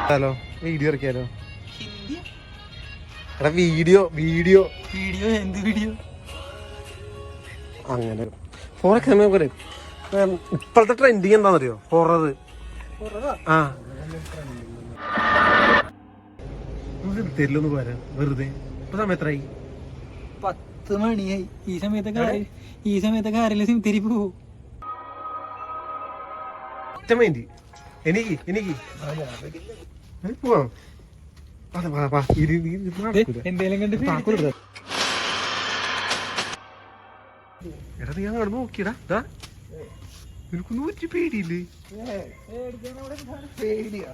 Hello video ഇറക്കിയാലോ? എടാ video video video എന്ത് വീഡിയോ? അങ്ങനെ ഫോറൊക്കെ പോലെ ഇപ്പോഴത്തെ ട്രെൻഡിങ് എന്താണെന്നറിയോ? ഹൊറർ. ആ തരില്ലൊന്ന് പോരാ വെറുതെ. ഇപ്പൊ സമയം എത്രയായി? 10 മണിയായി. ഈ സമയത്തൊക്കെ ആരെങ്കിലും സിമിത്തേരി പോവും. എനിക്ക് പോവാം. എന്തേലും കണ്ട് എടാ നീ അങ്ങോട്ട് നോക്കിയടാ. നിനക്കൊന്നും പറ്റി പേടിയില്ലേ? പേടിയാ.